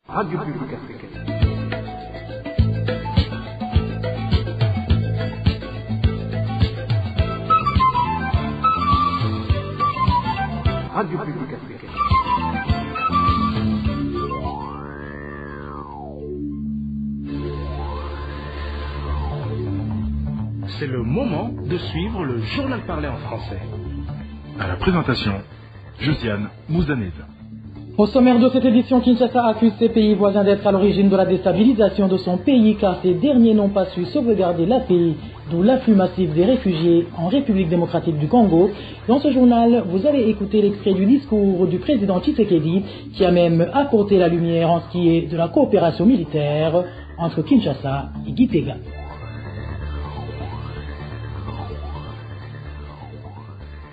Radio Publique Africaine. Radio Publique Africaine. C'est le moment de suivre le journal parlé en français. À la présentation, Josiane Mouzanez. Au sommaire de cette édition, Kinshasa accuse ses pays voisins d'être à l'origine de la déstabilisation de son pays car ces derniers n'ont pas su sauvegarder la paix, d'où l'afflux massif des réfugiés en République démocratique du Congo. Dans ce journal, vous allez écouter l'extrait du discours du président Tshisekedi qui a même apporté la lumière en ce qui est de la coopération militaire entre Kinshasa et Gitega.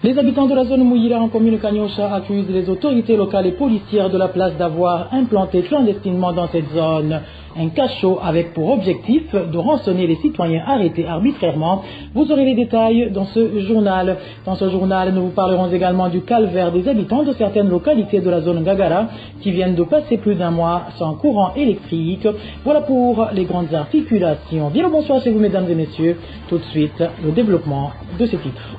Les habitants de la zone Mouira en commune Kanyosha accusent les autorités locales et policières de la place d'avoir implanté clandestinement dans cette zone un cachot avec pour objectif de rançonner les citoyens arrêtés arbitrairement. Vous aurez les détails dans ce journal. Dans ce journal, nous vous parlerons également du calvaire des habitants de certaines localités de la zone Ngagara qui viennent de passer plus d'un mois sans courant électrique. Voilà pour les grandes articulations. Bien le bonsoir chez vous mesdames et messieurs. Tout de suite, le développement de ces titres.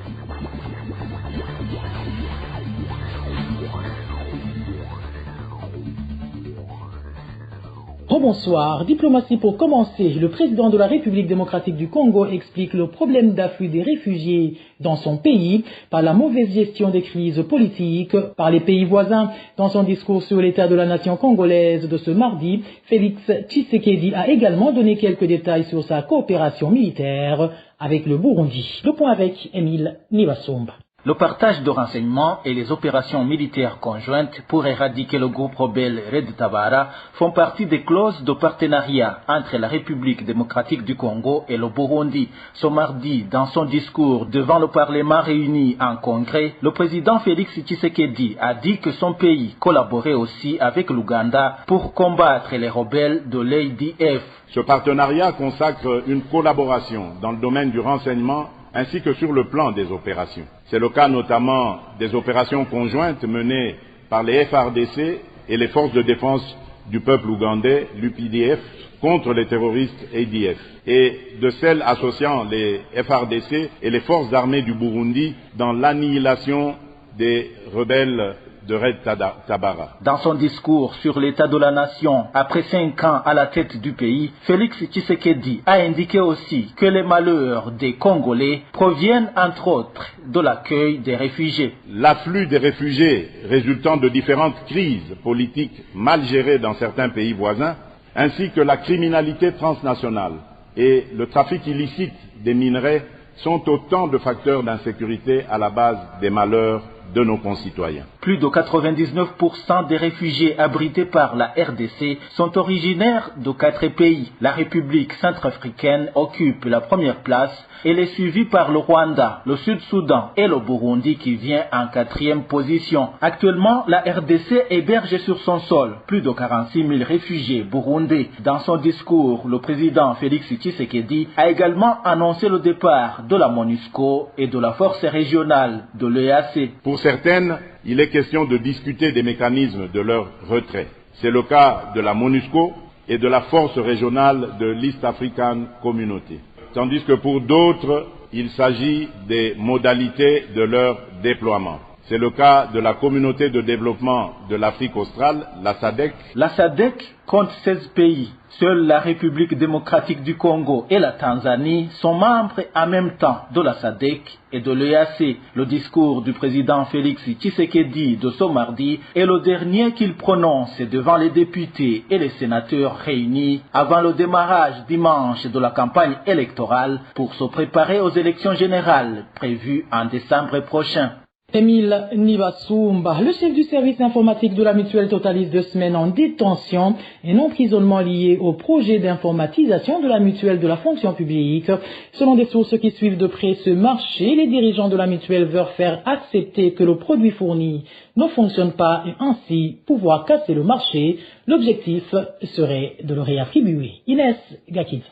Bonsoir. Diplomatie pour commencer. Le président de la République démocratique du Congo explique le problème d'afflux des réfugiés dans son pays par la mauvaise gestion des crises politiques par les pays voisins. Dans son discours sur l'état de la nation congolaise de ce mardi, Félix Tshisekedi a également donné quelques détails sur sa coopération militaire avec le Burundi. Le point avec Émile Nibasumba. Le partage de renseignements et les opérations militaires conjointes pour éradiquer le groupe rebelle Red Tabara font partie des clauses de partenariat entre la République démocratique du Congo et le Burundi. Ce mardi, dans son discours devant le Parlement réuni en congrès, le président Félix Tshisekedi a dit que son pays collaborait aussi avec l'Ouganda pour combattre les rebelles de l'ADF. Ce partenariat consacre une collaboration dans le domaine du renseignement ainsi que sur le plan des opérations. C'est le cas notamment des opérations conjointes menées par les FARDC et les forces de défense du peuple ougandais, l'UPDF, contre les terroristes ADF, et de celles associant les FARDC et les forces armées du Burundi dans l'annihilation des rebelles de Red Tabara. Dans son discours sur l'état de la nation, après 5 ans à la tête du pays, Félix Tshisekedi a indiqué aussi que les malheurs des Congolais proviennent entre autres de l'accueil des réfugiés. L'afflux des réfugiés résultant de différentes crises politiques mal gérées dans certains pays voisins, ainsi que la criminalité transnationale et le trafic illicite des minerais sont autant de facteurs d'insécurité à la base des malheurs de nos concitoyens. Plus de 99% des réfugiés abrités par la RDC sont originaires de 4 pays. La République centrafricaine occupe la première place. Elle est suivie par le Rwanda, le Sud-Soudan et le Burundi qui vient en 4e position. Actuellement, la RDC héberge sur son sol plus de 46 000 réfugiés burundais. Dans son discours, le président Félix Tshisekedi a également annoncé le départ de la MONUSCO et de la force régionale de l'EAC. Pour certaines, il est question de discuter des mécanismes de leur retrait. C'est le cas de la MONUSCO et de la force régionale de l'East African Community. Tandis que pour d'autres, il s'agit des modalités de leur déploiement. C'est le cas de la communauté de développement de l'Afrique australe, la SADC. La SADC compte 16 pays. Seules la République démocratique du Congo et la Tanzanie sont membres en même temps de la SADC et de l'EAC. Le discours du président Félix Tshisekedi de ce mardi est le dernier qu'il prononce devant les députés et les sénateurs réunis avant le démarrage dimanche de la campagne électorale pour se préparer aux élections générales prévues en décembre prochain. Émile Nibasumba, le chef du service informatique de la mutuelle totalise 2 semaines en détention et un emprisonnement lié au projet d'informatisation de la mutuelle de la fonction publique. Selon des sources qui suivent de près ce marché, les dirigeants de la mutuelle veulent faire accepter que le produit fourni ne fonctionne pas et ainsi pouvoir casser le marché. L'objectif serait de le réattribuer. Inès Gakid.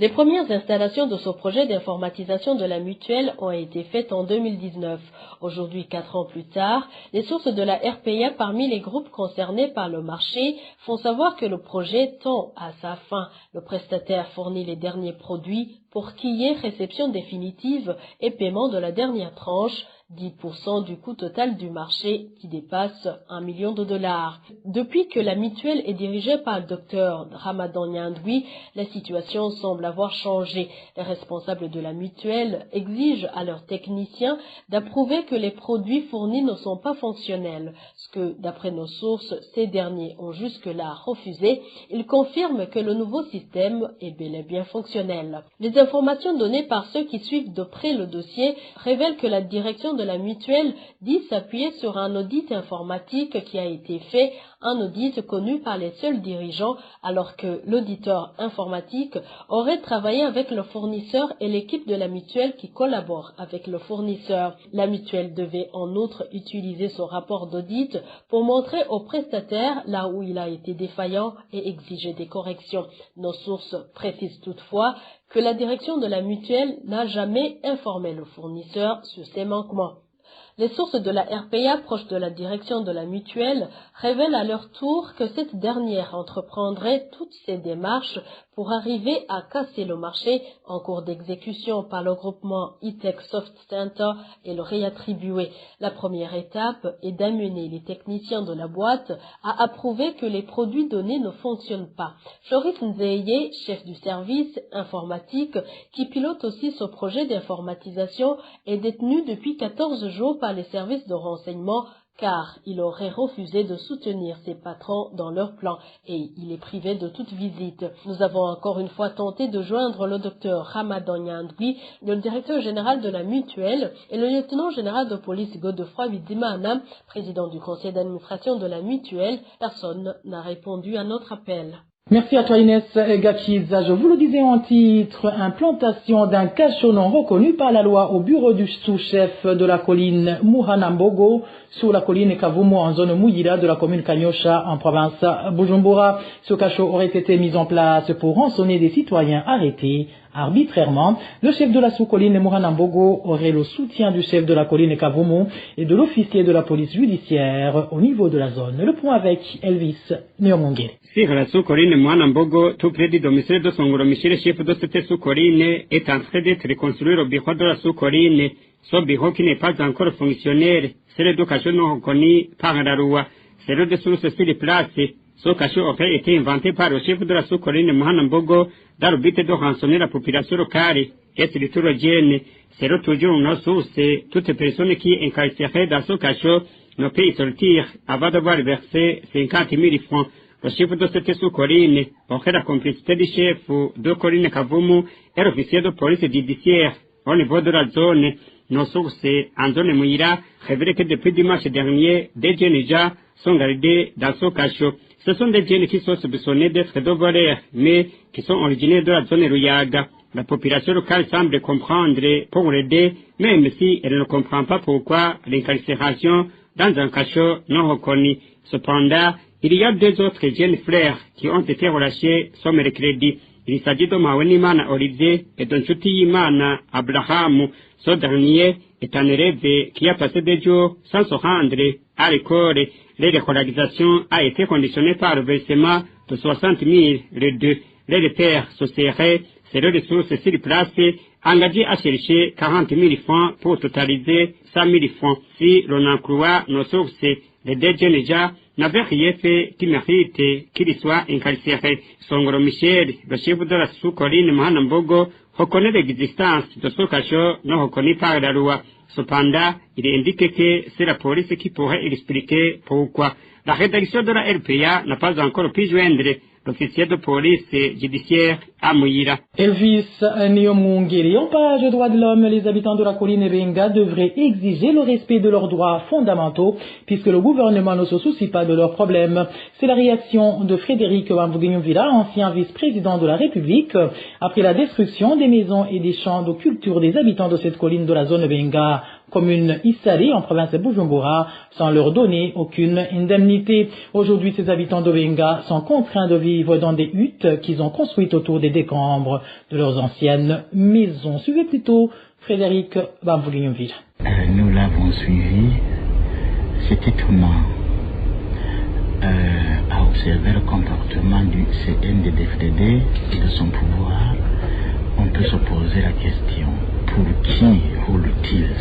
Les premières installations de ce projet d'informatisation de la mutuelle ont été faites en 2019. Aujourd'hui, 4 ans plus tard, les sources de la RPA parmi les groupes concernés par le marché font savoir que le projet tend à sa fin. Le prestataire fournit les derniers produits pour qu'il y ait réception définitive et paiement de la dernière tranche, 10% du coût total du marché qui dépasse $1 million. Depuis que la mutuelle est dirigée par le docteur Ramadan Nyandoui, la situation semble avoir changé. Les responsables de la mutuelle exigent à leurs techniciens d'approuver que les produits fournis ne sont pas fonctionnels, ce que, d'après nos sources, ces derniers ont jusque-là refusé. Ils confirment que le nouveau système est bel et bien fonctionnel. Les informations données par ceux qui suivent de près le dossier révèlent que la direction de la mutuelle dit s'appuyer sur un audit informatique qui a été fait, un audit connu par les seuls dirigeants, alors que l'auditeur informatique aurait travaillé avec le fournisseur et l'équipe de la mutuelle qui collabore avec le fournisseur. La mutuelle devait en outre utiliser son rapport d'audit pour montrer au prestataire là où il a été défaillant et exiger des corrections. Nos sources précisent toutefois que la direction de la mutuelle n'a jamais informé le fournisseur sur ces manquements. Les sources de la RPA proches de la direction de la mutuelle révèlent à leur tour que cette dernière entreprendrait toutes ces démarches pour arriver à casser le marché en cours d'exécution par le groupement E-Tech Soft Center et le réattribuer. La première étape est d'amener les techniciens de la boîte à approuver que les produits donnés ne fonctionnent pas. Floris Nzeye, chef du service informatique qui pilote aussi ce projet d'informatisation, est détenu depuis 14 jours par les services de renseignement car il aurait refusé de soutenir ses patrons dans leur plan et il est privé de toute visite. Nous avons encore une fois tenté de joindre le docteur Ramadan Nyandoui, le directeur général de la mutuelle, et le lieutenant général de police Godefroy Bizimana, président du conseil d'administration de la mutuelle. Personne n'a répondu à notre appel. Merci à toi Inès Gakiza. Je vous le disais en titre, implantation d'un cachot non reconnu par la loi au bureau du sous-chef de la colline Muhanambogo sur la colline Kavumu en zone Muyira de la commune Kanyosha en province Bujumbura. Ce cachot aurait été mis en place pour rançonner des citoyens arrêtés arbitrairement. Le chef de la sous-colline Muhanambogo aurait le soutien du chef de la colline Kavumu et de l'officier de la police judiciaire au niveau de la zone. Le point avec Elvis Neomongere. Sur la sous-colline Muhanambogo, tout près du domicile de Songoro Michel, chef de cette sous-colline, est en train d'être reconstruit au bureau de la sous-colline. Ce bureau qui n'est pas encore fonctionnel, c'est le cachot non reconnu par la loi. C'est le dessous sur les places. Ce cachot aurait été inventé par le chef de la sous-colline Muhanambogo dans le but de rançonner la population locale. Et c'est le tour de Gênes. C'est le toujours une source. Toute personne qui est incarcérée dans ce cachot ne peut y sortir avant d'avoir versé 50 000 francs. Le chef de cette sous-colline aurait la complicité du chef de colline Kavumu et l'officier de police judiciaire au niveau de la zone. Nos sources en zone Mouira révèlent que depuis dimanche dernier, des jeunes gens sont gardés dans ce cachot. Ce sont des jeunes qui sont soupçonnés d'être de voleurs, mais qui sont originaires de la zone Ruyaga. La population locale semble comprendre pour l'aider, même si elle ne comprend pas pourquoi l'incarcération dans un cachot non reconnu. Cependant, il y a deux autres jeunes frères qui ont été relâchés ce mercredi. Il s'agit de Mawenimana Olivier et de Nchutiyimana Abraham. Ce dernier est un élève qui a passé des jours sans se rendre à l'école. L'écolarisation a été conditionnée par le versement de 60 000. Les deux, les pères se seraient, c'est le ressources sur place, engagés à chercher 40 000 francs pour totaliser 100 000 francs. Si l'on en croit nos sources, les deux jeunes gens n'avaient rien fait qui mérite qu'il soit incarcéré. Songoro Michel, le chef de la sous-colline Muhanambogo, reconnaît l'existence de ce cachot non reconnu par la loi. Cependant, il indique que c'est la police qui pourrait expliquer pourquoi. La rédaction de la RPA n'a pas encore pu joindre l'officier de police judiciaire à Mouira. Elvis Neomungeri, en page droits de l'homme, les habitants de la colline Benga devraient exiger le respect de leurs droits fondamentaux puisque le gouvernement ne se soucie pas de leurs problèmes. C'est la réaction de Frédéric Wambouguignonvilla, ancien vice-président de la République, après la destruction des maisons et des champs de culture des habitants de cette colline de la zone Benga commune Issari en province de Bujumbura sans leur donner aucune indemnité. Aujourd'hui, ces habitants d'Ovenga sont contraints de vivre dans des huttes qu'ils ont construites autour des décombres de leurs anciennes maisons. Suivez plutôt Frédéric Bamboulignonville. Nous l'avons suivi, c'est étonnant à observer le comportement du CNDD-FDD et de son pouvoir. On peut se poser la question, pour qui roulent-ils?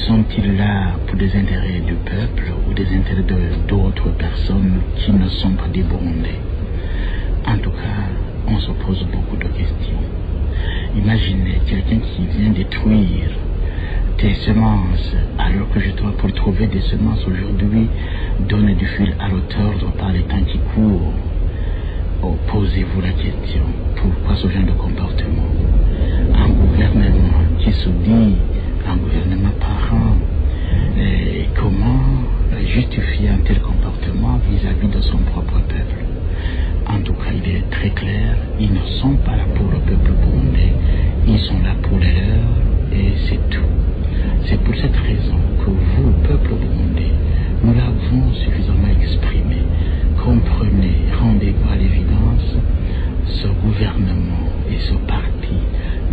Sont-ils là pour des intérêts du peuple ou des intérêts d'autres personnes qui ne sont pas des Burundais? En tout cas, on se pose beaucoup de questions. Imaginez quelqu'un qui vient détruire tes semences, alors que je dois, pour trouver des semences aujourd'hui, donner du fil à retordre par les temps qui courent. Oh, posez-vous la question, pourquoi ce genre de comportement? Un gouvernement qui se dit un gouvernement parent, comment justifier un tel comportement vis-à-vis de son propre peuple? En tout cas, il est très clair, ils ne sont pas là pour le peuple burundais, ils sont là pour les leurs, et c'est tout. C'est pour cette raison que vous, peuple burundais, nous l'avons suffisamment exprimé. Comprenez, rendez-vous à l'évidence, ce gouvernement et ce parti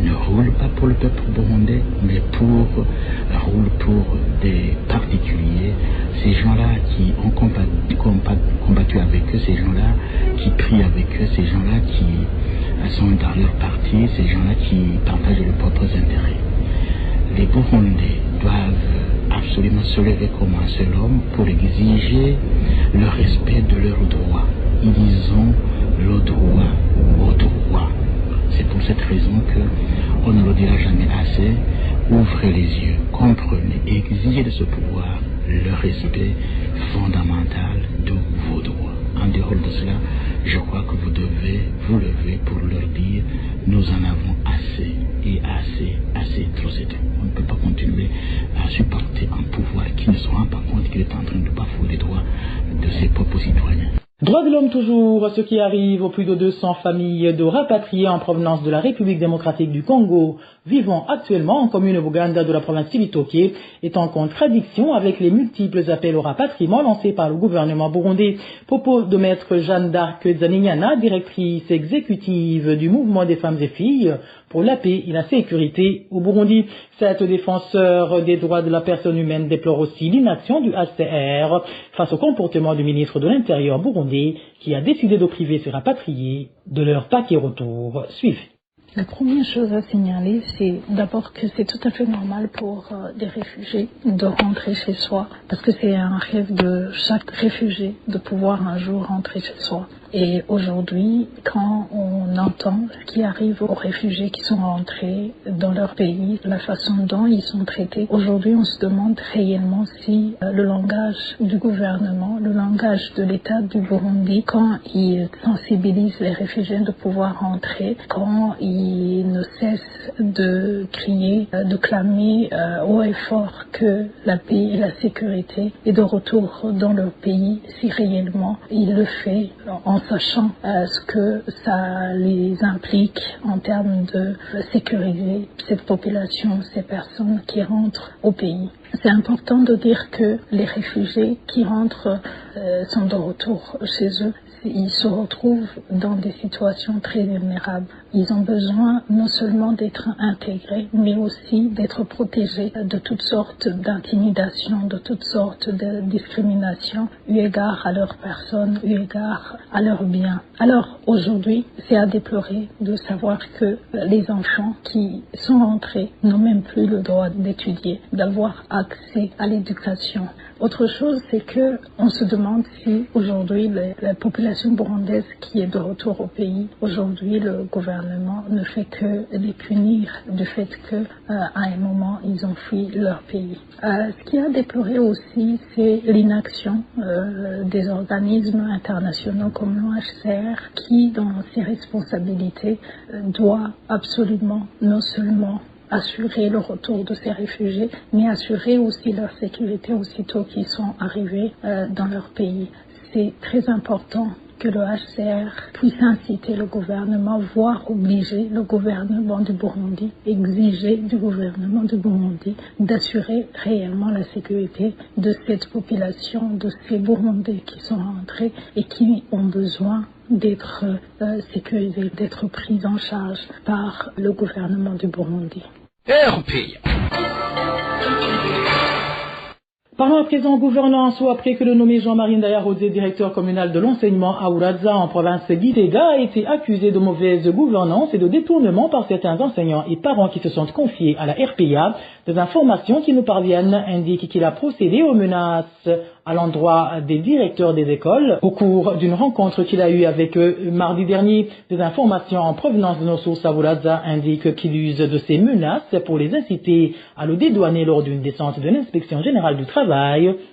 ne roulent pas pour le peuple burundais, mais roulent pour des particuliers, ces gens-là qui ont combattu avec eux, ces gens-là qui prient avec eux, ces gens-là qui sont dans leur parti, ces gens-là qui partagent leurs propres intérêts. Les Burundais doivent absolument se lever comme un seul homme pour exiger le respect de leurs droits. Ils ont le droit au droit. C'est pour cette raison qu'on ne le dira jamais assez. Ouvrez les yeux, comprenez, exigez de ce pouvoir le respect fondamental de vos droits. En dehors de cela, je crois que vous devez vous lever pour leur dire nous en avons assez et assez, trop c'est tout. On ne peut pas continuer à supporter un pouvoir qui ne se rend pas compte qu'il est en train de bafouer les droits de ses propres citoyens. Droits de l'homme toujours, ce qui arrive aux plus de 200 familles de rapatriés en provenance de la République démocratique du Congo vivant actuellement en commune Buganda de la province Cibitoke est en contradiction avec les multiples appels au rapatriement lancés par le gouvernement burundais. Propos de maître Jeanne d'Arc Zaninyana, directrice exécutive du mouvement des femmes et filles pour la paix et la sécurité au Burundi. Cette défenseur des droits de la personne humaine déplore aussi l'inaction du HCR face au comportement du ministre de l'Intérieur burundais qui a décidé de priver ses rapatriés de leur paquet retour. Suivez. La première chose à signaler, c'est d'abord que c'est tout à fait normal pour des réfugiés de rentrer chez soi, parce que c'est un rêve de chaque réfugié de pouvoir un jour rentrer chez soi. Et aujourd'hui, quand on entend ce qui arrive aux réfugiés qui sont rentrés dans leur pays, la façon dont ils sont traités, aujourd'hui on se demande réellement si le langage du gouvernement, le langage de l'État du Burundi, quand il sensibilise les réfugiés de pouvoir rentrer, quand il ne cesse de crier, de clamer haut et fort que la paix et la sécurité est de retour dans leur pays, si réellement il le fait en sachant ce que ça les implique en termes de sécuriser cette population, ces personnes qui rentrent au pays. C'est important de dire que les réfugiés qui rentrent sont de retour chez eux. Ils se retrouvent dans des situations très vulnérables. Ils ont besoin non seulement d'être intégrés, mais aussi d'être protégés de toutes sortes d'intimidations, de toutes sortes de discriminations, eu égard à leur personne, eu égard à leurs biens. Alors aujourd'hui, c'est à déplorer de savoir que les enfants qui sont rentrés n'ont même plus le droit d'étudier, d'avoir accès à l'éducation. Autre chose, c'est que on se demande si aujourd'hui la population burundaise qui est de retour au pays, aujourd'hui le gouvernement ne fait que les punir du fait que à un moment ils ont fui leur pays. Ce qui a déploré aussi, c'est l'inaction des organismes internationaux comme l'OHCR qui, dans ses responsabilités, doit absolument non seulement assurer le retour de ces réfugiés, mais assurer aussi leur sécurité aussitôt qu'ils sont arrivés dans leur pays. C'est très important que le HCR puisse inciter le gouvernement, voire obliger le gouvernement du Burundi, exiger du gouvernement du Burundi d'assurer réellement la sécurité de cette population, de ces Burundais qui sont rentrés et qui ont besoin d'être sécurisés, d'être pris en charge par le gouvernement du Burundi. Parlons à présent gouvernance ou après que le nommé Jean-Marie Ndayarosé, directeur communal de l'enseignement à Ouraza en province Gitega, a été accusé de mauvaise gouvernance et de détournement par certains enseignants et parents qui se sont confiés à la RPA. Des informations qui nous parviennent indiquent qu'il a procédé aux menaces à l'endroit des directeurs des écoles au cours d'une rencontre qu'il a eue avec eux mardi dernier. Des informations en provenance de nos sources à Ouraza indiquent qu'il use de ces menaces pour les inciter à le dédouaner lors d'une descente de l'inspection générale du travail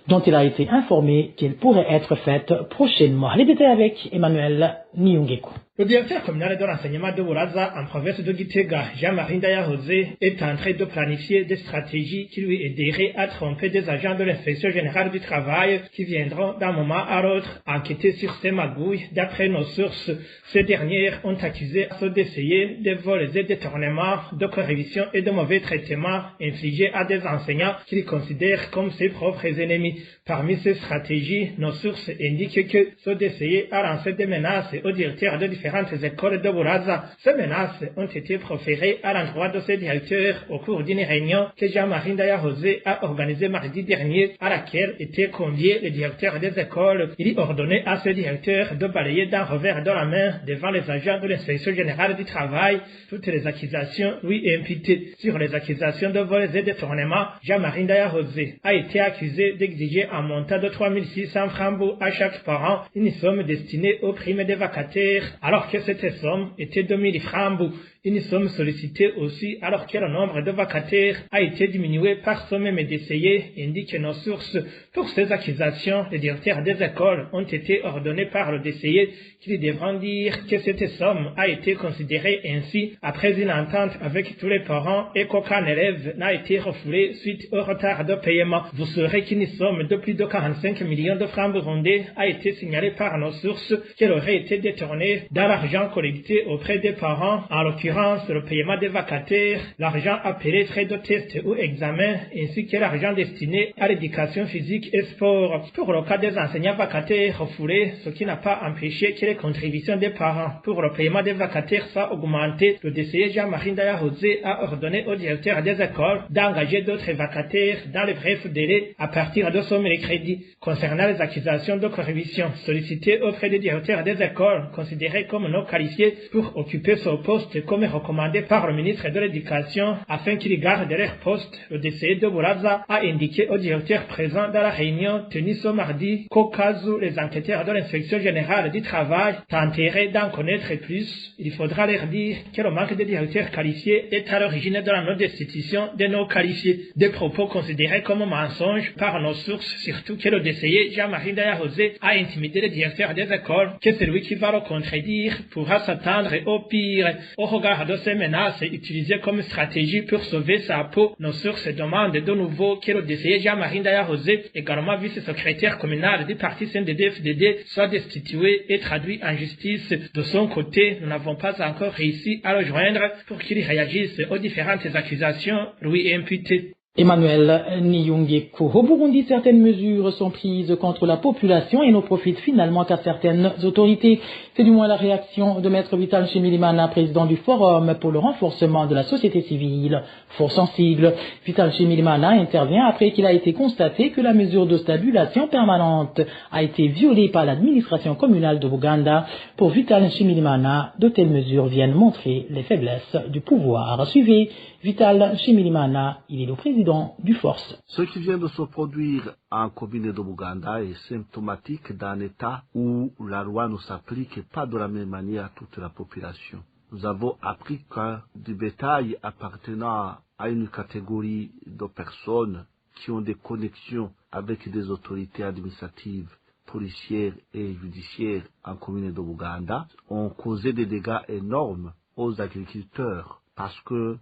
dont il a été informé qu'elle pourrait être faite prochainement. Les détails avec Emmanuel Niyongeko. Le directeur communal de l'enseignement de Ouraza en province de Gitega, Jean-Marie Ndayarosé, est en train de planifier des stratégies qui lui aideraient à tromper des agents de l'inspection générale du travail qui viendront d'un moment à l'autre enquêter sur ces magouilles. D'après nos sources, ces dernières ont accusé ceux d'essayer de vols et détournements, de corruption et de mauvais traitements infligés à des enseignants qu'ils considèrent comme ses propres ennemis. Parmi ces stratégies, nos sources indiquent que ceux d'essayer à lancer des menaces aux directeurs de différentes écoles de Ouraza. Ces menaces ont été proférées à l'endroit de ces directeurs au cours d'une réunion que Jean-Marie Ndayarosé a organisée mardi dernier, à laquelle étaient conviés les directeurs des écoles. Il y ordonnait à ces directeurs de balayer d'un revers de la main devant les agents de l'inspection générale du travail toutes les accusations lui imputées. Sur les accusations de vols et détournements, Jean-Marie Ndayarosé a été accusé d'exiger un montant de 3600 francs à chaque parent, une somme destinée aux primes des vacataires, alors que cette somme était de 1000 francs. Une somme sollicitée aussi alors que le nombre de vacataires a été diminué par ce même décès, indiquent nos sources. Pour ces accusations, les directeurs des écoles ont été ordonnés par le décès qu'ils devront dire que cette somme a été considérée ainsi après une entente avec tous les parents et qu'aucun élève n'a été refoulé suite au retard de paiement. Vous saurez qu'une somme de plus de 45 millions de francs burundais a été signalée par nos sources qu'elle aurait été détournée dans l'argent collecté auprès des parents, en l'occurrence le paiement des vacataires, l'argent appelé frais de test ou examen, ainsi que l'argent destiné à l'éducation physique et sport. Pour le cas des enseignants vacataires refoulés, ce qui n'a pas empêché que les contributions des parents pour le paiement des vacataires soient augmentées, le DCE Jean-Marie Ndayarosé a ordonné aux directeurs des écoles d'engager d'autres vacataires dans les brefs délais à partir de ce mercredi. Concernant les accusations de corruption sollicitées auprès des directeurs des écoles considérés comme non qualifiés pour occuper ce poste comme recommandé par le ministre de l'Éducation afin qu'ils gardent leur poste, le DCE de Ouraza a indiqué aux directeurs présents dans la réunion tenue ce mardi qu'au cas où les enquêteurs de l'inspection générale du travail tenteraient d'en connaître plus, il faudra leur dire que le manque de directeurs qualifiés est à l'origine de la non-destitution des non-qualifiés. Des propos considérés comme mensonges par nos sources, surtout que le DCE Jean-Marie Ndayarosé a intimidé les directeurs des écoles, que celui qui va le contredire pourra s'attendre au pire. Au regard de ces menaces utilisées comme stratégie pour sauver sa peau, nos sources demandent de nouveau que le DCE Jean-Marie Ndayarosé, également vice-secrétaire communal du parti CNDD-FDD, soit destitué et traduit en justice. De son côté, nous n'avons pas encore réussi à le joindre pour qu'il réagisse aux différentes accusations lui imputées. Emmanuel Niyongeko. Au Burundi, certaines mesures sont prises contre la population et ne profitent finalement qu'à certaines autorités. C'est du moins la réaction de Maître Vital Nshimirimana, président du Forum pour le renforcement de la société civile, fort sensible. Vital Nshimirimana intervient après qu'il a été constaté que la mesure de stabilisation permanente a été violée par l'administration communale de Buganda. Pour Vital Nshimirimana, de telles mesures viennent montrer les faiblesses du pouvoir. Suivez Vital Nshimirimana, il est le président du Force. Ce qui vient de se produire en commune de Buganda est symptomatique d'un État où la loi ne s'applique pas de la même manière à toute la population. Nous avons appris que du bétail appartenant à une catégorie de personnes qui ont des connexions avec des autorités administratives, policières et judiciaires en commune de Buganda ont causé des dégâts énormes aux agriculteurs parce que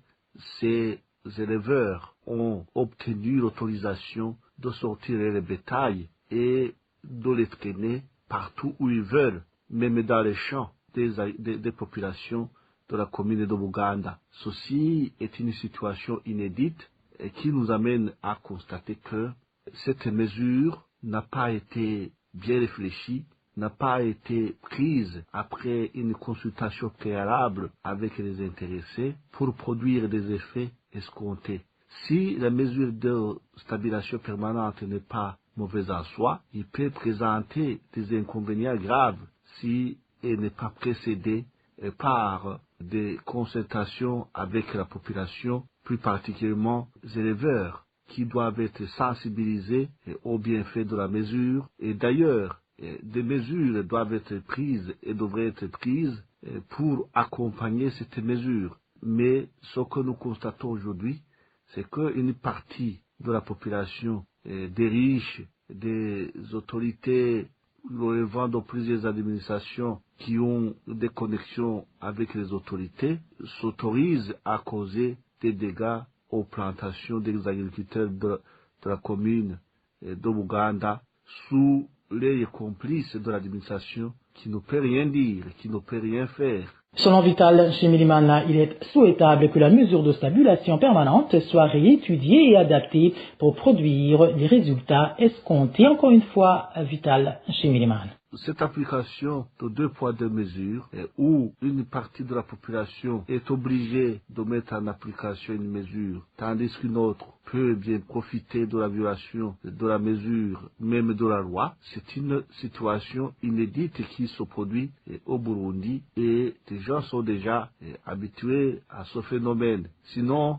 ces éleveurs ont obtenu l'autorisation de sortir les bétails et de les traîner partout où ils veulent même dans les champs des populations de la commune de Buganda. Ceci est une situation inédite et qui nous amène à constater que cette mesure n'a pas été bien réfléchie, n'a pas été prise après une consultation préalable avec les intéressés pour produire des effets escomptés. Si la mesure de stabilisation permanente n'est pas mauvaise en soi, il peut présenter des inconvénients graves si elle n'est pas précédée par des consultations avec la population, plus particulièrement les éleveurs, qui doivent être sensibilisés aux bienfaits de la mesure. Et d'ailleurs, des mesures doivent être prises et devraient être prises pour accompagner cette mesure. Mais ce que nous constatons aujourd'hui, c'est qu'une partie de la population, des riches, des autorités relevant de plusieurs administrations qui ont des connexions avec les autorités, s'autorisent à causer des dégâts aux plantations des agriculteurs de la commune de Buganda sous les complices de l'administration qui ne peut rien dire, qui ne peut rien faire. Selon Vital Shimirimana, il est souhaitable que la mesure de stabilisation permanente soit réétudiée et adaptée pour produire des résultats escomptés. Encore une fois, Vital Shimirimana. Cette application de 2 poids 2 mesures, où une partie de la population est obligée de mettre en application une mesure, tandis qu'une autre peut bien profiter de la violation de la mesure, même de la loi, c'est une situation inédite qui se produit au Burundi et les gens sont déjà habitués à ce phénomène. Sinon,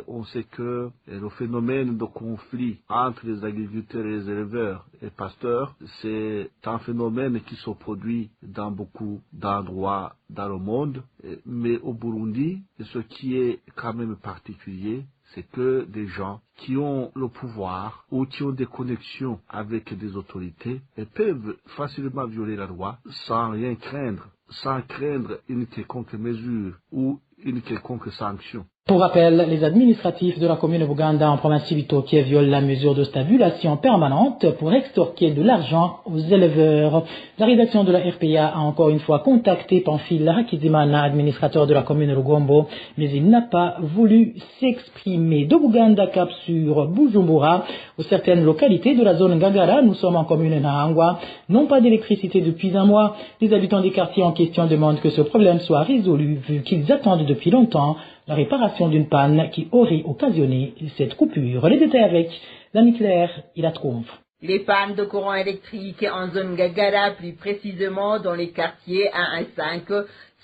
on sait que le phénomène de conflit entre les agriculteurs et les éleveurs et pasteurs, c'est un phénomène qui se produit dans beaucoup d'endroits dans le monde, mais au Burundi, ce qui est quand même particulier, c'est que des gens qui ont le pouvoir ou qui ont des connexions avec des autorités peuvent facilement violer la loi sans rien craindre, sans craindre une quelconque mesure ou une quelconque sanction. Pour rappel, les administratifs de la commune de Buganda en province Cibitoke violent la mesure de stabilisation permanente pour extorquer de l'argent aux éleveurs. La rédaction de la RPA a encore une fois contacté Pamphile Hakizimana, administrateur de la commune de Rugombo, mais il n'a pas voulu s'exprimer. De Buganda cap sur Bujumbura, où certaines localités de la zone Ngagara, nous sommes en commune Nahangwa, n'ont pas d'électricité depuis un mois. Les habitants des quartiers en question demandent que ce problème soit résolu, vu qu'ils attendent depuis longtemps la réparation d'une panne qui aurait occasionné cette coupure. Les détails avec l'ami Claire, il la trouve. Les pannes de courant électrique en zone Ngagara, plus précisément dans les quartiers 1 et 5,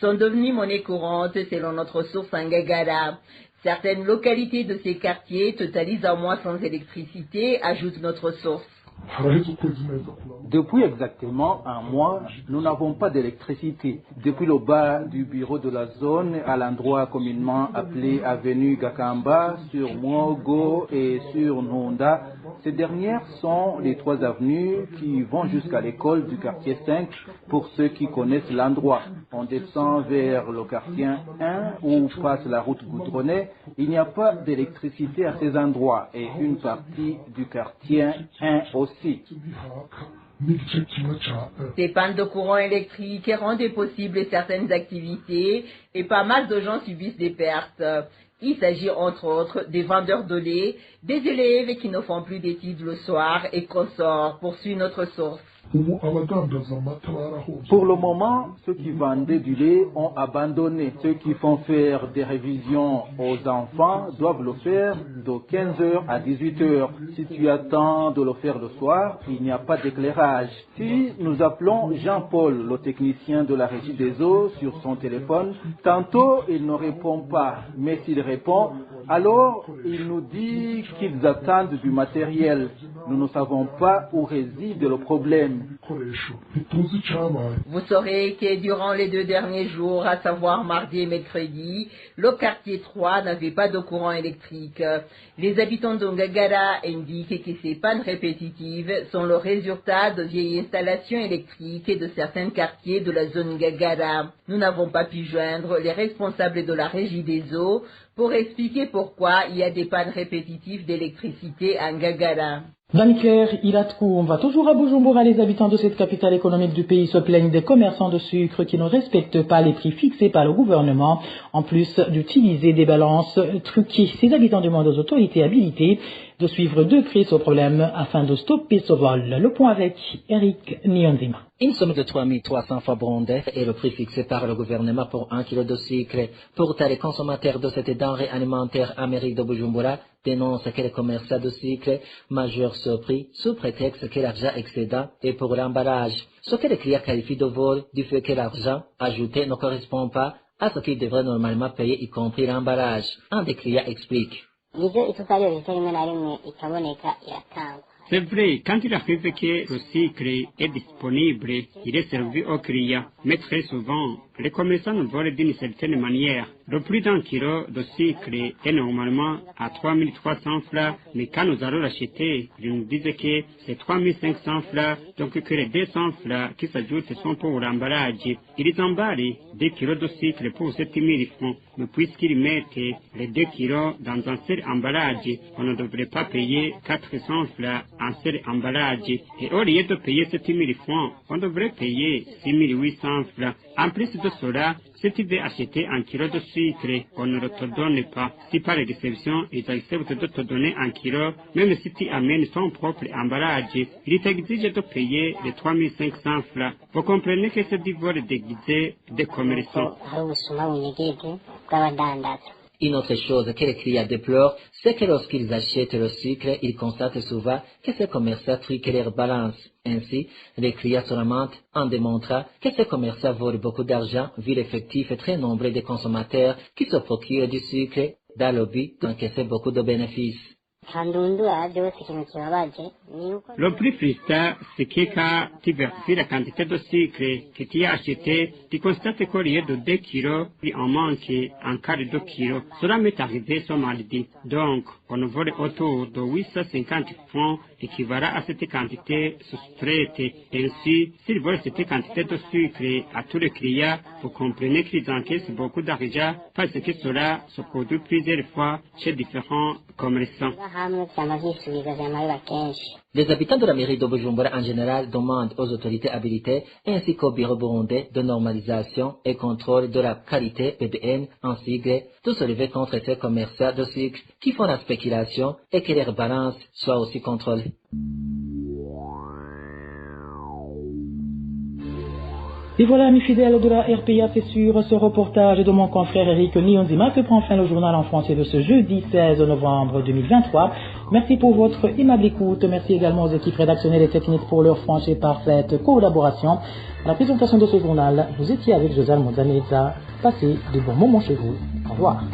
sont devenues monnaie courante selon notre source en Ngagara. Certaines localités de ces quartiers totalisent un mois sans électricité, ajoute notre source. Depuis exactement un mois, nous n'avons pas d'électricité. Depuis le bas du bureau de la zone à l'endroit communément appelé avenue Gakamba, sur Mwogo et sur Nunda, ces dernières sont les 3 avenues qui vont jusqu'à l'école du quartier 5 pour ceux qui connaissent l'endroit. On descend vers le quartier 1 où passe la route goudronnée. Il n'y a pas d'électricité à ces endroits et une partie du quartier 1 aussi. Ces pannes de courant électrique rendent possibles certaines activités et pas mal de gens subissent des pertes. Il s'agit entre autres des vendeurs de lait, des élèves qui ne font plus d'études le soir et consorts, poursuit notre source. Pour le moment, ceux qui vendaient du lait ont abandonné. Ceux qui font faire des révisions aux enfants doivent le faire de 15h à 18h. Si tu attends de le faire le soir, il n'y a pas d'éclairage. Si nous appelons Jean-Paul, le technicien de la régie des eaux, sur son téléphone, tantôt il ne répond pas, mais s'il répond, alors il nous dit qu'ils attendent du matériel. Nous ne savons pas où réside le problème. Vous saurez que durant les 2 derniers jours, à savoir mardi et mercredi, le quartier 3 n'avait pas de courant électrique. Les habitants de Ngagara indiquent que ces pannes répétitives sont le résultat de vieilles installations électriques de certains quartiers de la zone Ngagara. Nous n'avons pas pu joindre les responsables de la régie des eaux pour expliquer pourquoi il y a des pannes répétitives d'électricité à Ngagara. Daniclair Ilatkoum va toujours à Bujumbura. Les habitants de cette capitale économique du pays se plaignent des commerçants de sucre qui ne respectent pas les prix fixés par le gouvernement, en plus d'utiliser des balances truquées. Ces habitants demandent aux autorités habilitées de suivre de près ce problème afin de stopper ce vol. Le point avec Eric Nyonzima. Une somme de 3300 francs burundais est le prix fixé par le gouvernement pour 1 kilo de sucre. Pourtant, les consommateurs de cette denrée alimentaire amérique de Bujumbura dénoncent que les commerçants de sucre majorent ce prix sous prétexte que l'argent excédent est pour l'emballage. Ce que les clients qualifient de vol du fait que l'argent ajouté ne correspond pas à ce qu'ils devraient normalement payer, y compris l'emballage. Un des clients explique. C'est vrai, quand il arrive que le sucre est disponible, il est servi aux clients. Mais très souvent, les commerçants nous volent d'une certaine manière. Le prix d'un kilo de sucre est normalement à 3300 francs, mais quand nous allons l'acheter, ils nous disent que c'est 3500 francs, donc que les 200 francs qui s'ajoutent sont pour l'emballage. Ils emballent 2 kilos de sucre pour 7000 francs, mais puisqu'ils mettent les 2 kilos dans un seul emballage, on ne devrait pas payer 400 francs en seul emballage. Et au lieu de payer 7000 francs, on devrait payer 6800 francs. En plus de cela, si tu veux acheter un kilo de sucre, on ne te donne pas. Si par réception, ils acceptent de te donner un kilo, même si tu amènes ton propre emballage, ils t'exigent de payer les 3500 francs. Vous comprenez que c'est du vol déguisé des commerçants. Une autre chose que les clients déplorent, c'est que lorsqu'ils achètent le sucre, ils constatent souvent que ces commerçants truquent leur balance. Ainsi, les clients se lamentent en démontrant que ces commerçants volent beaucoup d'argent vu l'effectif très nombreux de consommateurs qui se procurent du sucre dans le but d'encaisser beaucoup de bénéfices. Le plus frustrant, c'est que quand tu vérifies la quantité de sucre que tu as acheté, tu constates qu'au lieu de 2 kilos, il en manque un quart de 2 kilos. Cela m'est arrivé ce mardi. Donc, on vole autour de 850 francs équivalent à cette quantité soustraite. Ainsi, s'ils volent cette quantité de sucre à tous les clients, vous comprenez qu'ils encaissent beaucoup d'argent parce que cela se produit plusieurs fois chez différents commerçants. Les habitants de la mairie de Bujumbura en général demandent aux autorités habilitées ainsi qu'au bureau burundais de normalisation et contrôle de la qualité PBN en sigle de se lever contre ces commerçants de sucre qui font la spéculation et que leur balance soit aussi contrôlée. Et voilà, mes fidèles de la RPA, c'est sur ce reportage de mon confrère Eric Nyonzima que prend fin le journal en français de ce jeudi 16 novembre 2023. Merci pour votre aimable écoute. Merci également aux équipes rédactionnelles et techniques pour leur franche et parfaite collaboration. À la présentation de ce journal, vous étiez avec Josal Mouzaneza. Passez de bons moments chez vous. Au revoir.